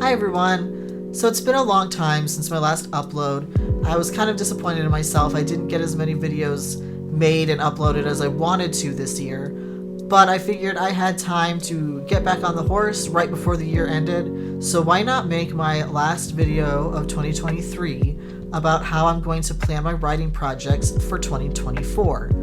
Hi everyone! So it's been a long time since my last upload. I was kind of disappointed in myself. I didn't get as many videos made and uploaded as I wanted to this year, but I figured I had time to get back on the horse right before the year ended, so why not make my last video of 2023 about how I'm going to plan my writing projects for 2024.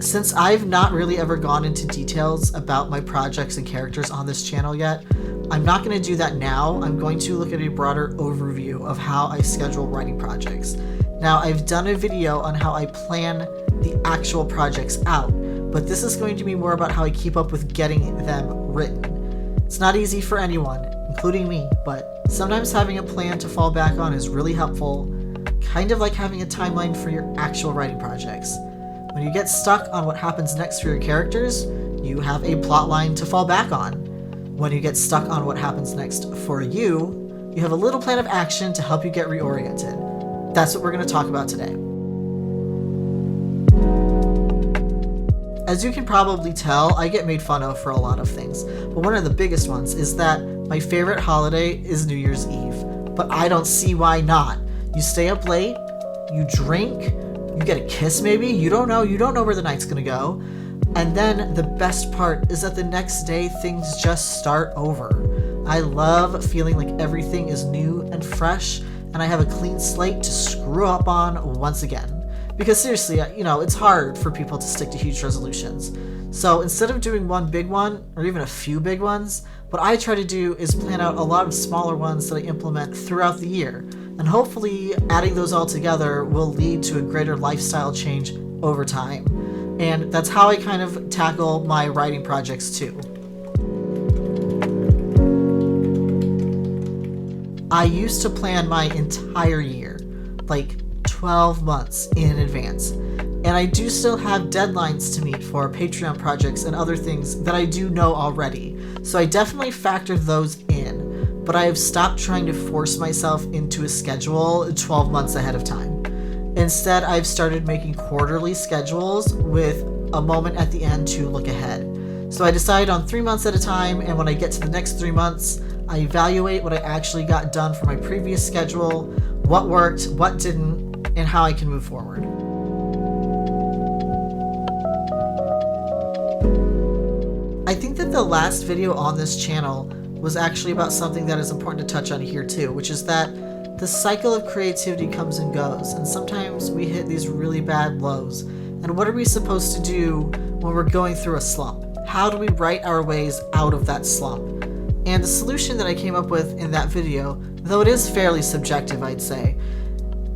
Since I've not really ever gone into details about my projects and characters on this channel yet, I'm not going to do that now. I'm going to look at a broader overview of how I schedule writing projects. Now, I've done a video on how I plan the actual projects out, but this is going to be more about how I keep up with getting them written. It's not easy for anyone, including me, but sometimes having a plan to fall back on is really helpful, kind of like having a timeline for your actual writing projects. When you get stuck on what happens next for your characters, you have a plot line to fall back on. When you get stuck on what happens next for you, you have a little plan of action to help you get reoriented. That's what we're going to talk about today. As you can probably tell, I get made fun of for a lot of things, but one of the biggest ones is that my favorite holiday is New Year's Eve, but I don't see why not. You stay up late, you drink, you get a kiss maybe, you don't know where the night's gonna go, and then the best part is that the next day things just start over. I love feeling like everything is new and fresh, and I have a clean slate to screw up on once again. Because seriously, it's hard for people to stick to huge resolutions. So instead of doing one big one, or even a few big ones, what I try to do is plan out a lot of smaller ones that I implement throughout the year. And hopefully adding those all together will lead to a greater lifestyle change over time. And that's how I kind of tackle my writing projects too. I used to plan my entire year, like 12 months in advance. And I do still have deadlines to meet for Patreon projects and other things that I do know already. So I definitely factor those in. But I have stopped trying to force myself into a schedule 12 months ahead of time. Instead, I've started making quarterly schedules with a moment at the end to look ahead. So I decide on 3 months at a time, and when I get to the next 3 months, I evaluate what I actually got done for my previous schedule, what worked, what didn't, and how I can move forward. I think that the last video on this channel was actually about something that is important to touch on here too, which is that the cycle of creativity comes and goes, and sometimes we hit these really bad lows. And what are we supposed to do when we're going through a slump? How do we write our ways out of that slump? And the solution that I came up with in that video, though it is fairly subjective, I'd say,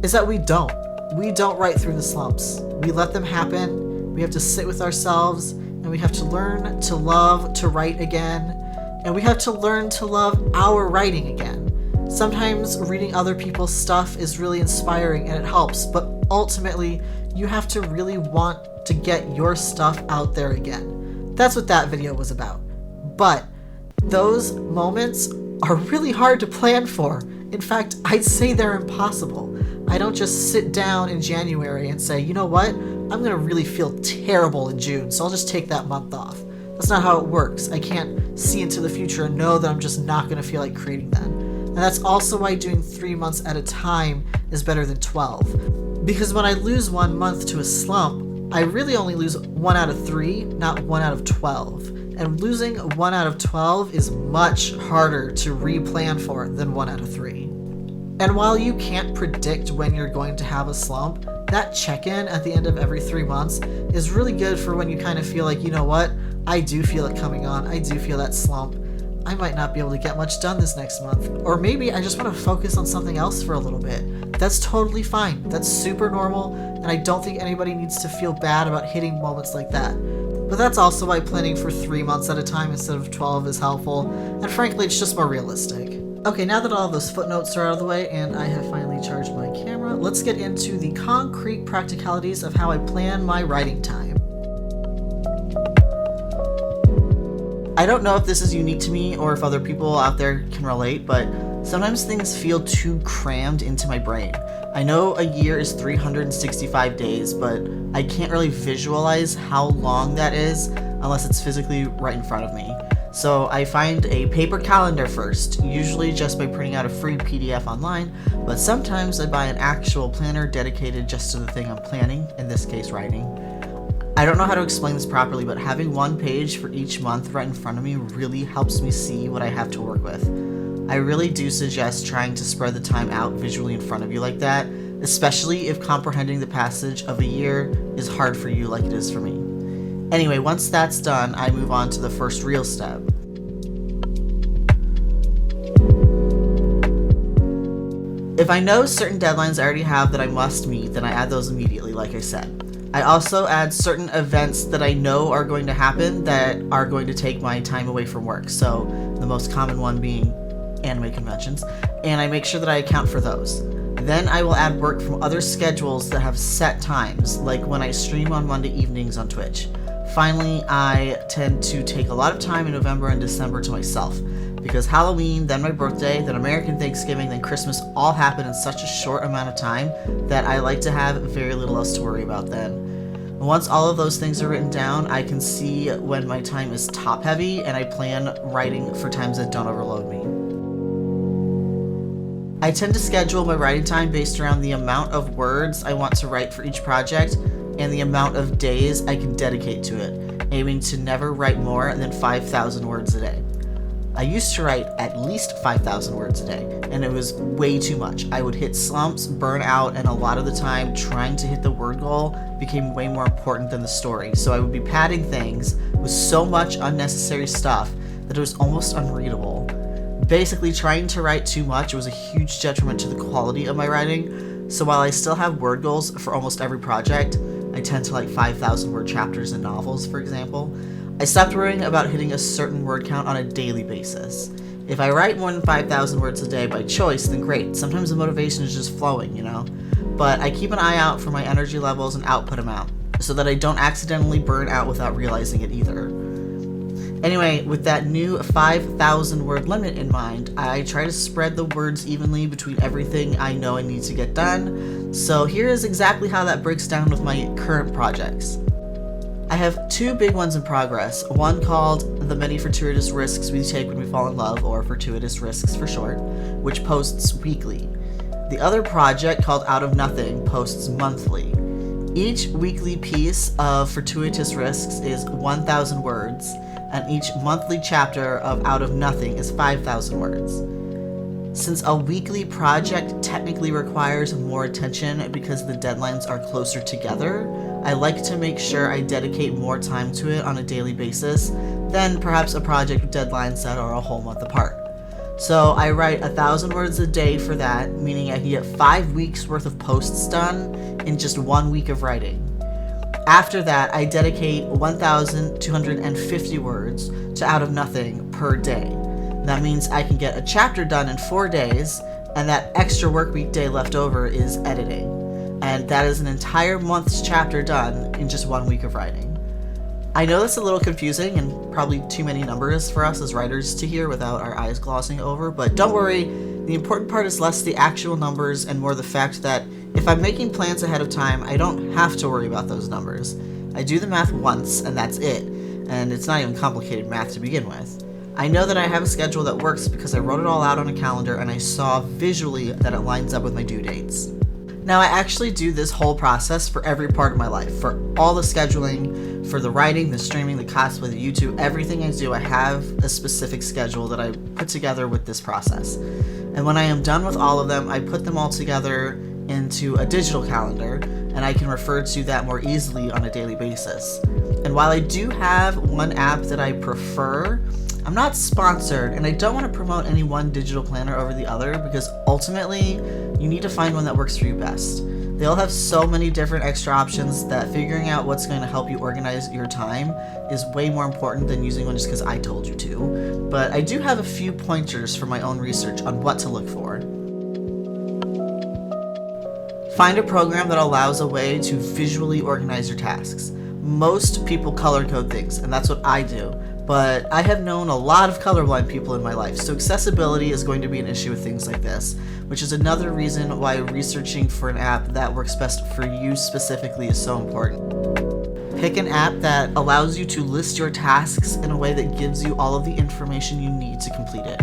is that we don't write through the slumps. We let them happen. We have to sit with ourselves, and we have to learn to love to write again. And we have to learn to love our writing again. Sometimes reading other people's stuff is really inspiring and it helps, but ultimately you have to really want to get your stuff out there again. That's what that video was about. But those moments are really hard to plan for. In fact, I'd say they're impossible. I don't just sit down in January and say, you know what, I'm gonna really feel terrible in June, so I'll just take that month off. That's not how it works. I can't see into the future and know that I'm just not going to feel like creating then. And that's also why doing 3 months at a time is better than 12. Because when I lose 1 month to a slump, I really only lose 1 out of 3, not 1 out of 12. And losing 1 out of 12 is much harder to replan for than 1 out of 3. And while you can't predict when you're going to have a slump, that check-in at the end of every 3 months is really good for when you kind of feel like, you know what, I do feel it coming on, I do feel that slump. I might not be able to get much done this next month. Or maybe I just want to focus on something else for a little bit. That's totally fine. That's super normal, and I don't think anybody needs to feel bad about hitting moments like that. But that's also why planning for 3 months at a time instead of 12 is helpful, and frankly, it's just more realistic. Okay, now that all those footnotes are out of the way and I have finally charged my camera, let's get into the concrete practicalities of how I plan my writing time. I don't know if this is unique to me or if other people out there can relate, but sometimes things feel too crammed into my brain. I know a year is 365 days, but I can't really visualize how long that is unless it's physically right in front of me. So I find a paper calendar first, usually just by printing out a free PDF online, but sometimes I buy an actual planner dedicated just to the thing I'm planning, in this case writing. I don't know how to explain this properly, but having one page for each month right in front of me really helps me see what I have to work with. I really do suggest trying to spread the time out visually in front of you like that, especially if comprehending the passage of a year is hard for you like it is for me. Anyway, once that's done, I move on to the first real step. If I know certain deadlines I already have that I must meet, then I add those immediately, like I said. I also add certain events that I know are going to happen that are going to take my time away from work. So the most common one being anime conventions, and I make sure that I account for those. Then I will add work from other schedules that have set times, like when I stream on Monday evenings on Twitch. Finally, I tend to take a lot of time in November and December to myself, because Halloween, then my birthday, then American Thanksgiving, then Christmas all happen in such a short amount of time that I like to have very little else to worry about then. Once all of those things are written down, I can see when my time is top heavy, and I plan writing for times that don't overload me. I tend to schedule my writing time based around the amount of words I want to write for each project and the amount of days I can dedicate to it, aiming to never write more than 5,000 words a day. I used to write at least 5,000 words a day, and it was way too much. I would hit slumps, burn out, and a lot of the time trying to hit the word goal became way more important than the story, so I would be padding things with so much unnecessary stuff that it was almost unreadable. Basically, trying to write too much was a huge detriment to the quality of my writing, so while I still have word goals for almost every project, I tend to like 5,000 word chapters in novels, for example, I stopped worrying about hitting a certain word count on a daily basis. If I write more than 5,000 words a day by choice, then great. Sometimes the motivation is just flowing, you know? But I keep an eye out for my energy levels and output amount, so that I don't accidentally burn out without realizing it either. Anyway, with that new 5,000 word limit in mind, I try to spread the words evenly between everything I know I need to get done. So here is exactly how that breaks down with my current projects. I have two big ones in progress, one called The Many Fortuitous Risks We Take When We Fall in Love, or Fortuitous Risks for short, which posts weekly. The other project, called Out of Nothing, posts monthly. Each weekly piece of Fortuitous Risks is 1,000 words, and each monthly chapter of Out of Nothing is 5,000 words. Since a weekly project technically requires more attention because the deadlines are closer together, I like to make sure I dedicate more time to it on a daily basis than perhaps a project with deadlines that are a whole month apart. So I write 1,000 words a day for that, meaning I can get 5 weeks worth of posts done in just 1 week of writing. After that, I dedicate 1,250 words to Out of Nothing per day. That means I can get a chapter done in 4 days, and that extra work week day left over is editing. And that is an entire month's chapter done in just 1 week of writing. I know that's a little confusing and probably too many numbers for us as writers to hear without our eyes glossing over, but don't worry, the important part is less the actual numbers and more the fact that if I'm making plans ahead of time, I don't have to worry about those numbers. I do the math once and that's it, and it's not even complicated math to begin with. I know that I have a schedule that works because I wrote it all out on a calendar and I saw visually that it lines up with my due dates. Now, I actually do this whole process for every part of my life, for all the scheduling, for the writing, the streaming, the cosplay, the YouTube, everything I do, I have a specific schedule that I put together with this process. And when I am done with all of them, I put them all together into a digital calendar, and I can refer to that more easily on a daily basis. And while I do have one app that I prefer, I'm not sponsored, and I don't want to promote any one digital planner over the other because ultimately, you need to find one that works for you best. They all have so many different extra options that figuring out what's going to help you organize your time is way more important than using one just because I told you to. But I do have a few pointers for my own research on what to look for. Find a program that allows a way to visually organize your tasks. Most people color code things, and that's what I do. But I have known a lot of colorblind people in my life, so accessibility is going to be an issue with things like this, which is another reason why researching for an app that works best for you specifically is so important. Pick an app that allows you to list your tasks in a way that gives you all of the information you need to complete it.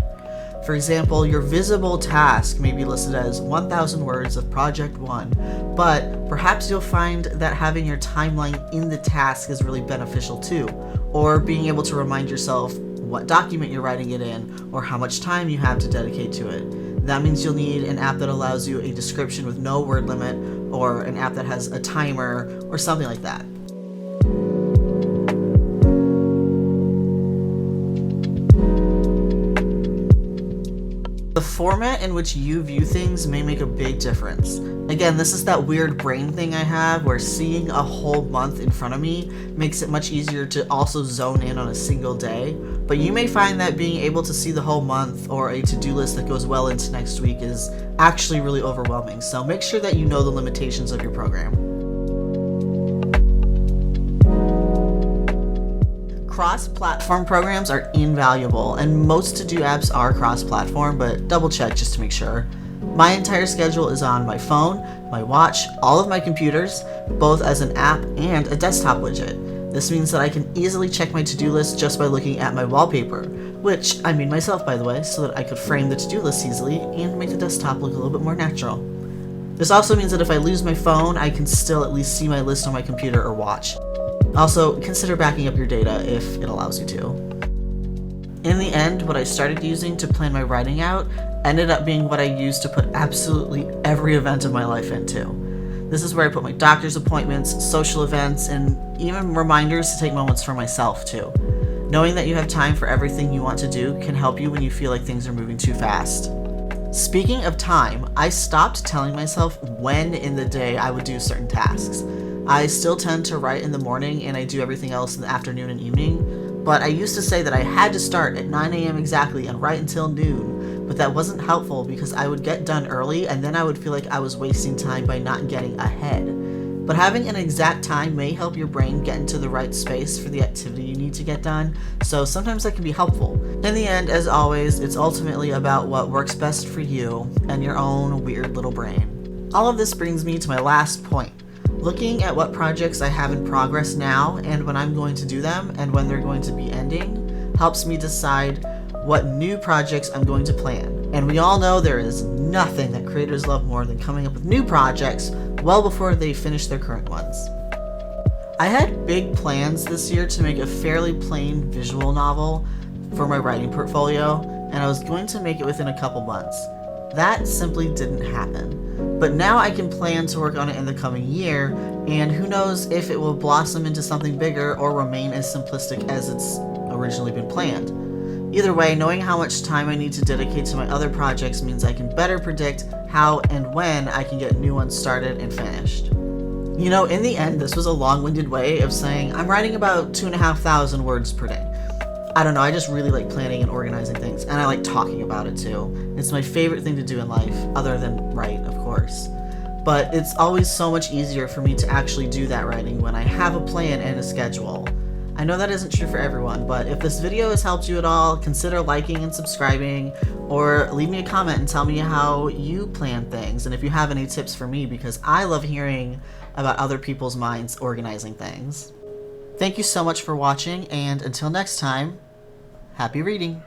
For example, your visible task may be listed as 1,000 words of Project 1, but perhaps you'll find that having your timeline in the task is really beneficial too, or being able to remind yourself what document you're writing it in, or how much time you have to dedicate to it. That means you'll need an app that allows you a description with no word limit, or an app that has a timer, or something like that. The format in which you view things may make a big difference. Again, this is that weird brain thing I have where seeing a whole month in front of me makes it much easier to also zone in on a single day. But you may find that being able to see the whole month or a to-do list that goes well into next week is actually really overwhelming. So make sure that you know the limitations of your program. Cross-platform programs are invaluable, and most to-do apps are cross-platform, but double check just to make sure. My entire schedule is on my phone, my watch, all of my computers, both as an app and a desktop widget. This means that I can easily check my to-do list just by looking at my wallpaper, which I made myself, by the way, so that I could frame the to-do list easily and make the desktop look a little bit more natural. This also means that if I lose my phone, I can still at least see my list on my computer or watch. Also, consider backing up your data if it allows you to. In the end, what I started using to plan my writing out ended up being what I used to put absolutely every event of my life into. This is where I put my doctor's appointments, social events, and even reminders to take moments for myself too. Knowing that you have time for everything you want to do can help you when you feel like things are moving too fast. Speaking of time, I stopped telling myself when in the day I would do certain tasks. I still tend to write in the morning and I do everything else in the afternoon and evening, but I used to say that I had to start at 9 a.m. exactly and write until noon, but that wasn't helpful because I would get done early and then I would feel like I was wasting time by not getting ahead. But having an exact time may help your brain get into the right space for the activity you need to get done, so sometimes that can be helpful. In the end, as always, it's ultimately about what works best for you and your own weird little brain. All of this brings me to my last point. Looking at what projects I have in progress now and when I'm going to do them and when they're going to be ending helps me decide what new projects I'm going to plan. And we all know there is nothing that creators love more than coming up with new projects well before they finish their current ones. I had big plans this year to make a fairly plain visual novel for my writing portfolio, and I was going to make it within a couple months. That simply didn't happen. But now I can plan to work on it in the coming year, and who knows if it will blossom into something bigger or remain as simplistic as it's originally been planned. Either way, knowing how much time I need to dedicate to my other projects means I can better predict how and when I can get new ones started and finished. You know, in the end, this was a long-winded way of saying I'm writing about 2,500 words per day. I don't know, I just really like planning and organizing things, and I like talking about it too. It's my favorite thing to do in life, other than write, of course. But it's always so much easier for me to actually do that writing when I have a plan and a schedule. I know that isn't true for everyone, but if this video has helped you at all, consider liking and subscribing, or leave me a comment and tell me how you plan things, and if you have any tips for me, because I love hearing about other people's minds organizing things. Thank you so much for watching, and until next time, happy reading!